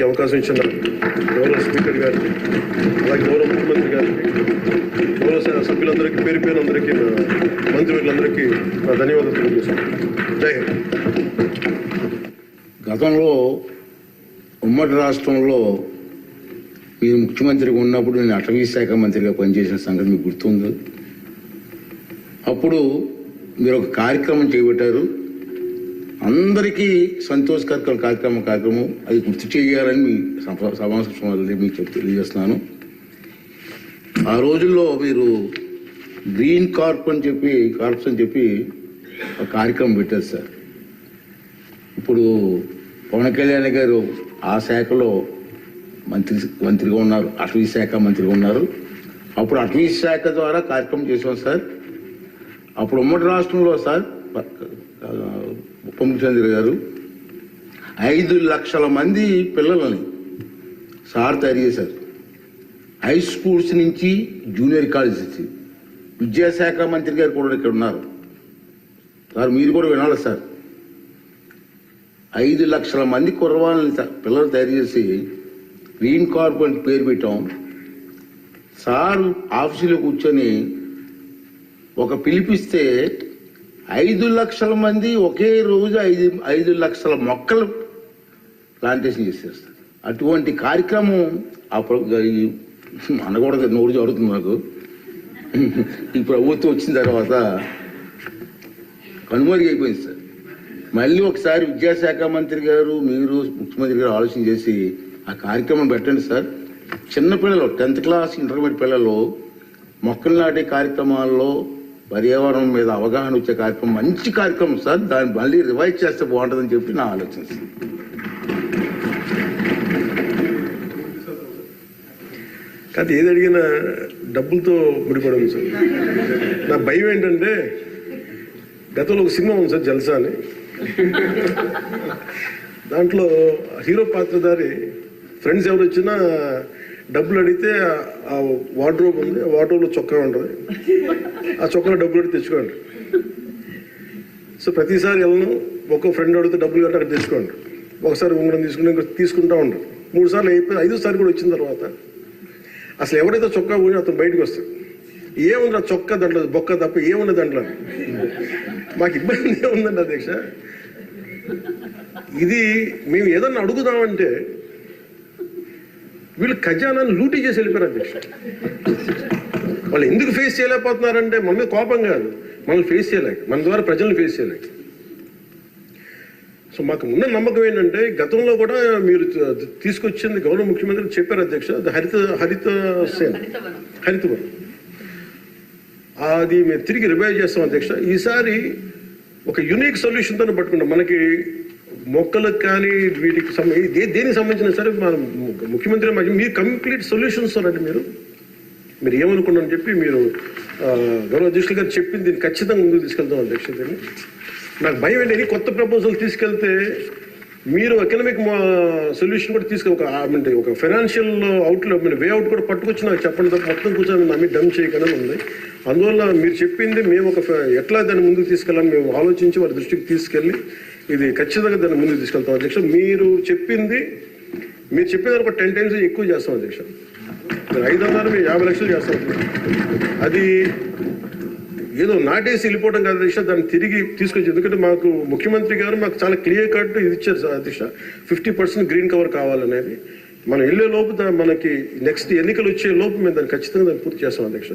అవకాశం ఇచ్చిన గౌరవ స్పీకర్ గారికి, అలాగే గౌరవ ముఖ్యమంత్రి గారికి, గౌరవ సభ్యులందరికీ, పేరు పేరులందరికీ, మంత్రివర్యులందరికీ నా ధన్యవాదాలు తెలియజేస్తున్నాను. జై హింద్. గతంలో ఉమ్మడి రాష్ట్రంలో మీరు ముఖ్యమంత్రిగా ఉన్నప్పుడు నేను అటవీ శాఖ మంత్రిగా పనిచేసిన సంగతి మీకు గుర్తుంది. అప్పుడు మీరు ఒక కార్యక్రమం చేపట్టారు. అందరికీ సంతోషకర కార్యక్రమం అది గుర్తు చేయాలని మీ సమావేశంలో మీకు తెలియజేస్తున్నాను. ఆ రోజుల్లో మీరు గ్రీన్ కార్ప్స్ అని చెప్పి ఒక కార్యక్రమం పెట్టారు సార్. ఇప్పుడు పవన్ కళ్యాణ్ గారు ఆ శాఖలో మంత్రిగా ఉన్నారు, అటవీ శాఖ మంత్రిగా ఉన్నారు. అప్పుడు అటవీ శాఖ ద్వారా కార్యక్రమం చేసాం సార్. అప్పుడు ఉమ్మడి రాష్ట్రంలో సార్ ఉప ముఖ్యమంత్రి గారు 5 లక్షల మంది పిల్లలని సార్ తయారు చేశారు. హై స్కూల్స్ నుంచి జూనియర్ కాలేజ్ నుంచి. విద్యాశాఖ మంత్రి గారు కూడా ఇక్కడ ఉన్నారు సార్, మీరు కూడా వినాలి సార్. 5 లక్షల మంది కుర్రవాళ్ళని పిల్లలు తయారు చేసి గ్రీన్ కార్ప్ అని పేరు పెట్టాం. సార్ ఆఫీసులో కూర్చొని ఒక పిలిపిస్తే 5 లక్షల మంది ఒకే రోజు 5 లక్షల మొక్కలు ప్లాంటేషన్ చేశారు సార్. అటువంటి కార్యక్రమం అనకూడదు, నోరు జరుగుతుంది నాకు. ఈ ప్రభుత్వం వచ్చిన తర్వాత కనుమరుగు అయిపోయింది సార్. మళ్ళీ ఒకసారి విద్యాశాఖ మంత్రి గారు, మీరు ముఖ్యమంత్రి గారు ఆలోచన చేసి ఆ కార్యక్రమం పెట్టండి సార్. చిన్నపిల్లలు 10th క్లాస్ ఇంటర్మీడియట్ పిల్లలు మొక్కలు నాటే కార్యక్రమాల్లో పర్యావరణం మీద అవగాహన వచ్చే కార్యక్రమం మంచి కార్యక్రమం సార్. దాన్ని మళ్ళీ రివైజ్ చేస్తే బాగుంటుందని చెప్పి నా ఆలోచన సార్. కాదు, ఏది అడిగినా డబ్బులతో ముడిపడము సార్. నా భయం ఏంటంటే, గతంలో ఒక సినిమా ఉంది సార్, జల్సా అని. దాంట్లో హీరో పాత్రధారి ఫ్రెండ్స్ ఎవరు వచ్చినా డబ్బులు అడిగితే ఆ వార్డ్రోబ్ ఉంది, ఆ వార్డ్రోబ్లో చొక్కా ఉంటుంది, ఆ చొక్కాలో డబ్బులు అడిగి తెచ్చుకోండి. సో ప్రతిసారి వెళ్ళను, ఒక్కో ఫ్రెండ్ అడిగితే డబ్బులు కట్టి అక్కడ తెచ్చుకోండి. ఒకసారి ఉంగరం తీసుకుంటూ ఉండరు. 3 సార్లు అయిపోయి 5వ సారి కూడా వచ్చిన తర్వాత అసలు ఎవరైతే చొక్కా పోయి అతను బయటకు వస్తాడు. ఏముంది ఆ చొక్కా దాంట్లో బొక్క తప్ప ఏముంది దాంట్లో. మాకు ఇబ్బంది ఏముందండి అధ్యక్ష. ఇది మేము ఏదన్నా అడుగుదామంటే వీళ్ళు ఖజానాన్ని లూటీ చేసి వెళ్ళిపోయారు అధ్యక్ష. వాళ్ళు ఎందుకు ఫేస్ చేయలేకపోతున్నారంటే మన మీద కోపం కాదు, మనల్ని ఫేస్ చేయలేక, మన ద్వారా ప్రజల్ని ఫేస్ చేయలేక. సో మాకు ఉన్న నమ్మకం ఏంటంటే, గతంలో కూడా మీరు తీసుకొచ్చింది గౌరవ ముఖ్యమంత్రి చెప్పారు అధ్యక్ష, హరితవనం అది మేము తిరిగి రివైవ్ చేస్తాం అధ్యక్ష. ఈసారి ఒక యునిక్ సొల్యూషన్తో పట్టుకుంటాం. మనకి మొక్కలకు కానీ వీటికి దేనికి సంబంధించిన సరే మన ముఖ్యమంత్రి మీరు కంప్లీట్ సొల్యూషన్స్ అండి. మీరు ఏమనుకున్నారని చెప్పి మీరు గౌరవ అధ్యక్షులు గారు చెప్పింది దీన్ని ఖచ్చితంగా ముందుకు తీసుకెళ్తాం అధ్యక్ష. దీన్ని నాకు భయం ఏంటి, కొత్త ప్రపోజల్ తీసుకెళ్తే మీరు ఎకనామిక్ సొల్యూషన్ కూడా ఒక ఫైనాన్షియల్ అవుట్లో వే అవుట్ కూడా పట్టుకొచ్చి నాకు చెప్పండి తప్ప మొత్తం కూర్చొని నా మీద డమ్ చేయకుండా ఉంది. అందువల్ల మీరు చెప్పింది మేము ఎట్లా దాన్ని ముందుకు తీసుకెళ్ళాలని మేము ఆలోచించి వారి దృష్టికి తీసుకెళ్ళి ఇది ఖచ్చితంగా దాన్ని ముందుకు తీసుకెళ్తాం అధ్యక్ష. మీరు చెప్పిన ఒక 10 times ఎక్కువ చేస్తాం అధ్యక్ష. 500 మేము 50 లక్షలు చేస్తాం. అది ఏదో నాటేసి వెళ్ళిపోవడం కాదు అధ్యక్ష, దాన్ని తిరిగి తీసుకొచ్చి. ఎందుకంటే మాకు ముఖ్యమంత్రి గారు మాకు చాలా క్లియర్ కట్ ఇది ఇచ్చారు సార్ అధ్యక్ష, 50% గ్రీన్ కవర్ కావాలనేది. మనం వెళ్ళే లోపు మనకి నెక్స్ట్ ఎన్నికలు వచ్చే లోపు మేము దాన్ని ఖచ్చితంగా పూర్తి చేస్తాం అధ్యక్ష.